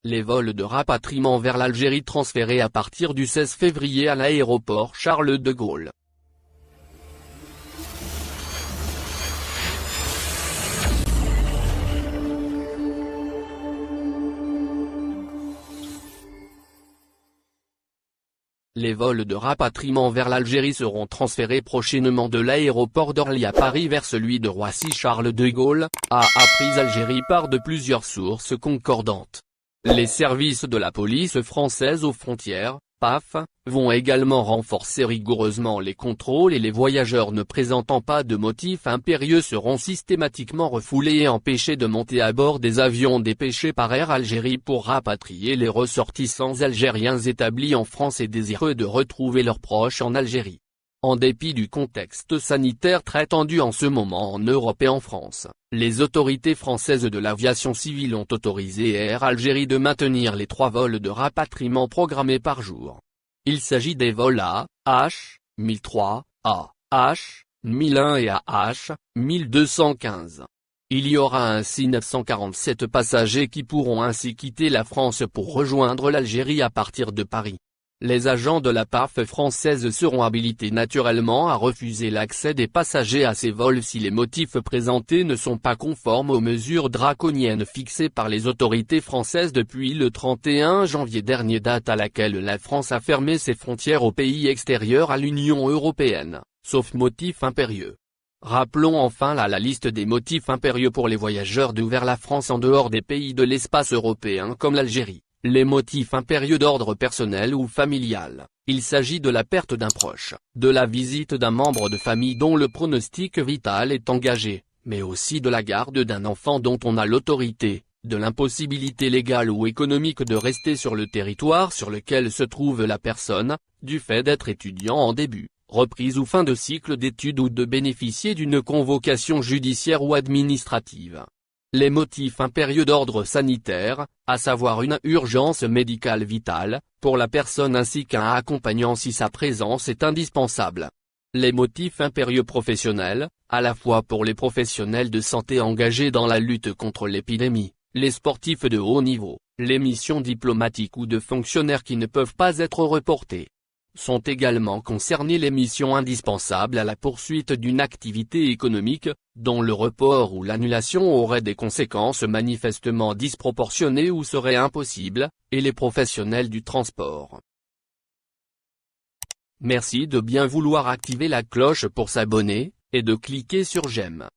Les vols de rapatriement vers l'Algérie transférés à partir du 16 février à l'aéroport Charles de Gaulle. Les vols de rapatriement vers l'Algérie seront transférés prochainement de l'aéroport d'Orly à Paris vers celui de Roissy-Charles de Gaulle, a appris Algérie par de plusieurs sources concordantes. Les services de la police française aux frontières, PAF, vont également renforcer rigoureusement les contrôles et les voyageurs ne présentant pas de motifs impérieux seront systématiquement refoulés et empêchés de monter à bord des avions dépêchés par Air Algérie pour rapatrier les ressortissants algériens établis en France et désireux de retrouver leurs proches en Algérie. En dépit du contexte sanitaire très tendu en ce moment en Europe et en France, les autorités françaises de l'aviation civile ont autorisé Air Algérie de maintenir les 3 vols de rapatriement programmés par jour. Il s'agit des vols A, H, 1003, A, H, 1001 et A, H, 1215. Il y aura ainsi 947 passagers qui pourront ainsi quitter la France pour rejoindre l'Algérie à partir de Paris. Les agents de la PAF française seront habilités naturellement à refuser l'accès des passagers à ces vols si les motifs présentés ne sont pas conformes aux mesures draconiennes fixées par les autorités françaises depuis le 31 janvier dernier, date à laquelle la France a fermé ses frontières aux pays extérieurs à l'Union européenne, sauf motifs impérieux. Rappelons enfin la liste des motifs impérieux pour les voyageurs vers la France en dehors des pays de l'espace européen comme l'Algérie. Les motifs impérieux d'ordre personnel ou familial, il s'agit de la perte d'un proche, de la visite d'un membre de famille dont le pronostic vital est engagé, mais aussi de la garde d'un enfant dont on a l'autorité, de l'impossibilité légale ou économique de rester sur le territoire sur lequel se trouve la personne, du fait d'être étudiant en début, reprise ou fin de cycle d'études ou de bénéficier d'une convocation judiciaire ou administrative. Les motifs impérieux d'ordre sanitaire, à savoir une urgence médicale vitale, pour la personne ainsi qu'un accompagnant si sa présence est indispensable. Les motifs impérieux professionnels, à la fois pour les professionnels de santé engagés dans la lutte contre l'épidémie, les sportifs de haut niveau, les missions diplomatiques ou de fonctionnaires qui ne peuvent pas être reportées. Sont également concernées les missions indispensables à la poursuite d'une activité économique, dont le report ou l'annulation aurait des conséquences manifestement disproportionnées ou seraient impossibles, et les professionnels du transport. Merci de bien vouloir activer la cloche pour s'abonner, et de cliquer sur j'aime.